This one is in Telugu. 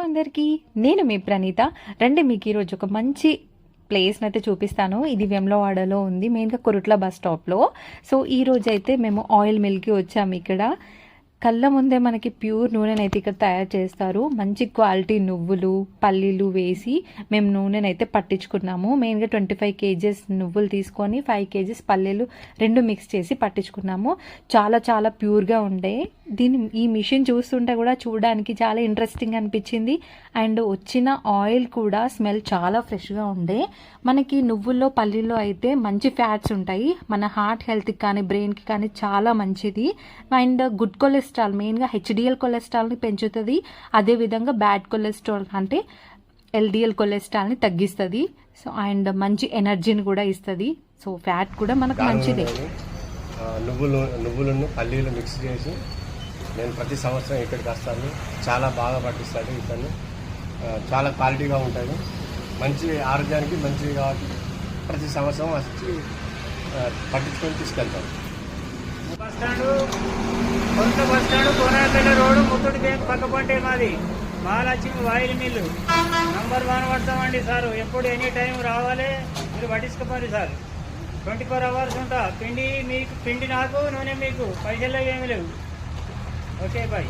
అందరికీ, నేను మీ ప్రణీత. రండి, మీకు ఈరోజు ఒక మంచి ప్లేస్ని అయితే చూపిస్తాను. ఇది వేములవాడలో ఉంది, మెయిన్గా కొరుట్ల బస్ స్టాప్లో. సో ఈరోజు అయితే మేము ఆయిల్ మిల్కి వచ్చాము. ఇక్కడ కళ్ళ ముందే మనకి ప్యూర్ నూనెనైతే ఇక్కడ తయారు చేస్తారు. మంచి క్వాలిటీ నువ్వులు, పల్లీలు వేసి మేము నూనెనైతే పట్టించుకున్నాము. మెయిన్గా 25 kgs నువ్వులు తీసుకొని 5 kgs పల్లీలు రెండు మిక్స్ చేసి పట్టించుకున్నాము. చాలా చాలా ప్యూర్గా ఉండే. ఈ మిషన్ చూస్తుంటే కూడా చూడడానికి చాలా ఇంట్రెస్టింగ్ అనిపించింది. అండ్ వచ్చిన ఆయిల్ కూడా స్మెల్ చాలా ఫ్రెష్గా ఉండే. మనకి నువ్వుల్లో, పల్లీల్లో అయితే మంచి ఫ్యాట్స్ ఉంటాయి. మన హార్ట్ హెల్త్కి కానీ బ్రెయిన్కి కానీ చాలా మంచిది. అండ్ గుడ్ కొలెస్ట్రాల్, మెయిన్గా హెచ్డిఎల్ కొలెస్ట్రాల్ని పెంచుతుంది. అదేవిధంగా బ్యాడ్ కొలెస్ట్రాల్ అంటే ఎల్డిఎల్ కొలెస్ట్రాల్ని తగ్గిస్తుంది. సో అండ్ మంచి ఎనర్జీని కూడా ఇస్తుంది. సో ఫ్యాట్ కూడా మనకు మంచిదే. నువ్వులను పల్లీలు మిక్స్ చేసి నేను ప్రతి సంవత్సరం ఇక్కడికి వస్తాను. చాలా బాగా పట్టిస్తాడు. ఇతను చాలా క్వాలిటీగా ఉంటుంది, మంచి ఆరోగ్యానికి మంచిది కాబట్టి ప్రతి సంవత్సరం వచ్చి పట్టించుకొని తీసుకెళ్తాను. కొత్త bus stand, Konapeta road, Muthoot bank పక్కపంటే మాది మహాలక్ష్మి ఆయిల్ మిల్లు. నంబర్ 1 పడతామండి సార్. ఎప్పుడు ఎనీ టైం రావాలి, మీరు పట్టించుకోవాలి సార్. 24 hours ఉంటా. పిండి మీకు, పిండి నాకు, నూనె మీకు. పైసలు ఏమి లేవు. Okay bye.